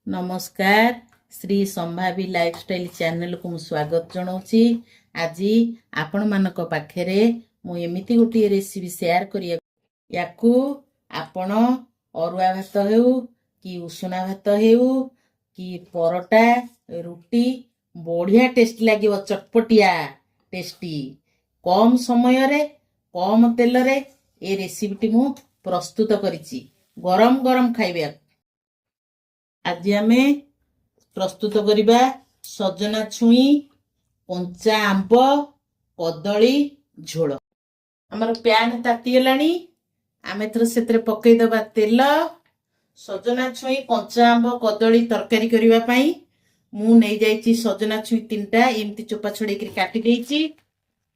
नमस्कार Shri संभावी lifestyle channel को स्वागत जनाऊँगी। आज आपण मानक पाखरे मु एमिति गोटे रेसिपी शेयर करिया याकू आपण अरुआ भात हेउ कि उषुना भात हेउ कि परोटा रुटी बढ़िया टेस्टी लगे, चटपटिया टेस्टी कम समय रे कम तेल रे ए रेसिपी मु प्रस्तुत करिछि। गरम गरम खाइबे। आज आमे प्रस्तुत करिबा सजना छुई कंचा आंब कदली झोल। हमर प्यान ताती गेलानी, आमे थर सेतरे पकई दबा तेल। सजना छुई कंचा आंब कदली तरकारी करिबा पई मु नै जाईची सजना छुई तीनटा एमती चोपा छडे करी काटी देईची।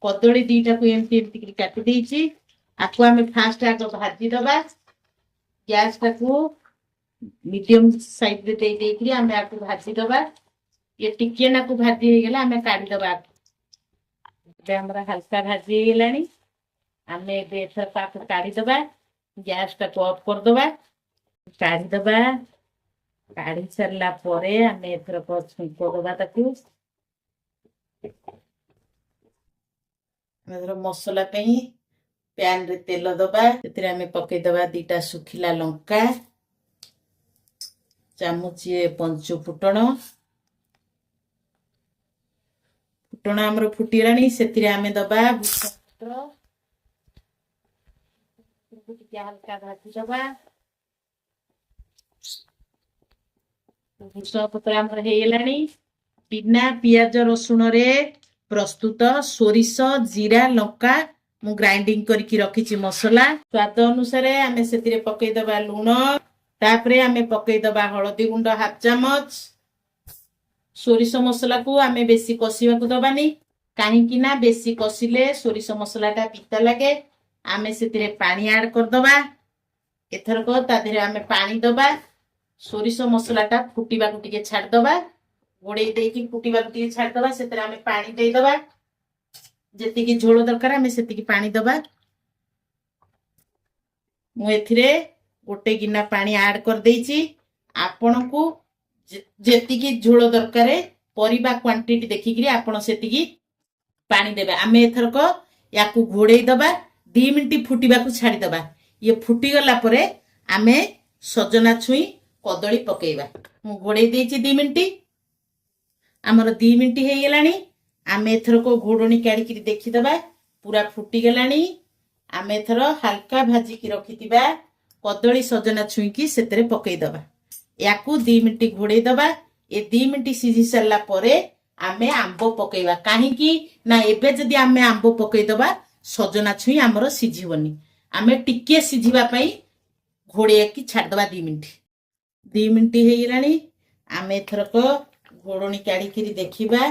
कदली दीटा को एमती एमती करी काटी देईची। आको आमे फास्ट आको भाजी दबा। गैस टाको मीडियम साइज रे दे देकरी आमे आको भाजी दबा। ये टिके ना को भाजी हे गेला आमे काढी दबा। बे हमरा हल्का भाजी हे गेलानी, आमे बे थर पाक काढी दबा। गैस टा को ऑफ कर दबा, काढी दबा। काढी सरला परे आमे एथर को छुंको दबा ताकू। मेदर मसाला पई पैन रे तेल दबा। एतरे आमे पके दबा दीटा सुखिला लंका, चामुचिए पंचु फुटण। फुटण हमर फुटीलानी, सेतिरे आमे दबा भूषपत्र। टिके हल्का भाजी दबा। भूषपत्र हमर हे गेलानी। बिना पियाज रसुण रे प्रस्तुत सोरिष जीरा लंका मु ग्राइंडिंग करके रखिछि मसला। स्वाद अनुसार आमे सेतिरे पके दबा लूण। तापरे आमे पकई दबा हळदी गुंड हाफ चामच। सोरिष मसला को आमे बेसी कसिबा को दबानी, काहे कि ना बेसी कसिले सोरिष मसलाटा पिता लागे। आमे सेतिरे पानी ऐड कर दबा। एथर को ता देरे आमे पानी दबा। सोरिष मसलाटा फुटीबा को टिके छाड दबा। गोडे देकी फुटीबा को टिके छाड दबा। सेतिरे आमे पानी दे दबा। जेति की झोल दरकार आमे सेति की पानी दबा। मु एथिरे गोटे गिना पानी ऐड कर देइची। आपण को जेति की झोल दरकार परिबा क्वांटिटी देखि करी आपण सेति की पानी देबे। आमे एथर को याकू घोड़े दबा। 2 मिनिट फुटीबा को छाडी दबा। ये फुटी गला परे आमे सजना छुई कदली पकेइबा। मु घोड़े देइची 2 मिनिट। हमर 2 मिनिट हे गेलानी। आमे एथर को घोड़णी काडी करी देखि दबा। पूरा फुटी गेलानी। आमे एथर हल्का भाजी की रखितिबा कदली सजना छुई की सेतरे पकई दबा। याकू 2 मिनिट घोड़े दबा। ए 2 मिनिट सिझी सरला परे आमे आंबो पकेइबा। काहे कि ना एबे जदी आमे आंबो पकई दबा सजना छुई हमरो सिझिबनी। आमे टिके सिझिबा पई घोड़े की छाड दबा 2 मिनिट। 2 मिनिट हे गेलानी। आमे एथरको घोड़णी काडी करी देखिबा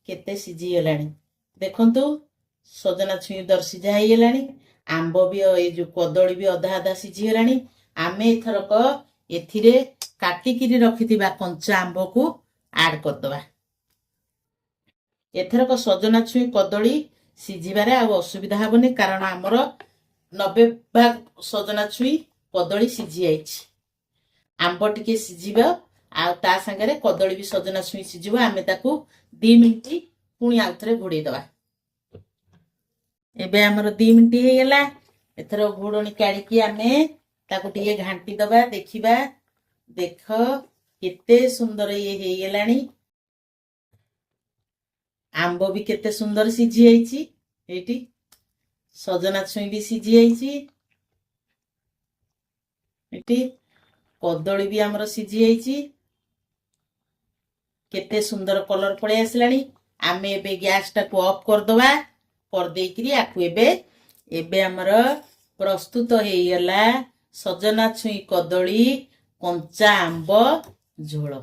केते सिझी गेलानी। देखंतु सजना छुई दर सिझा हे गेलानी। आंबो भी ए जो कदली भी अधा अधा सिझी गेलानी। आमे एथरक एथिरे काटी किरी रखिथिबा कंचा आंबो को ऐड कर दबा। एथरक सजना छुई कदली सिझिबारे आ असुविधा हबनी, कारण हमर 90% सजना छुई कदली सिझी आइछि। आंबो टिके सिझिबा आ ता संगे कदली भी सजना छुई सिझिबा। आमे ताकू 2 मिनिट पुणी आउथरे घोड़े दबा। एबे हमर 2 मिनिट हे गेला। एथरो घोड़णी काडी की आमे ताकू टिके घांटी दबा। देखिबा देख केते सुंदर ये हे गेलानी। आंबो भी केते सुंदर सिझी आइछि। एठी सजना छुई भी सिझी आइछि। एठी कदली भी हमर सिझी आइछि। केते सुंदर कलर पळे आसलानी। आमे एबे गैस टा को ऑफ कर दबा। कर देकरी आकु एबे हमर प्रस्तुत हे गेला सजना छुई कदली कंचा आंब झोल।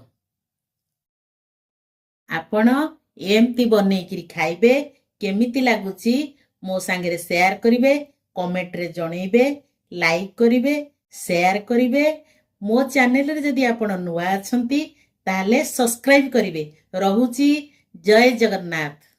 आपण एमती बनै करी खाइबे। केमिति लागुची मो संगे शेयर करिवे, कमेंट रे जणैबे, लाइक करिवे, शेयर करिवे। मो चैनल रे जदी आपण नुवा अछंती ताले सब्सक्राइब करिवे। रहूची जय जगन्नाथ।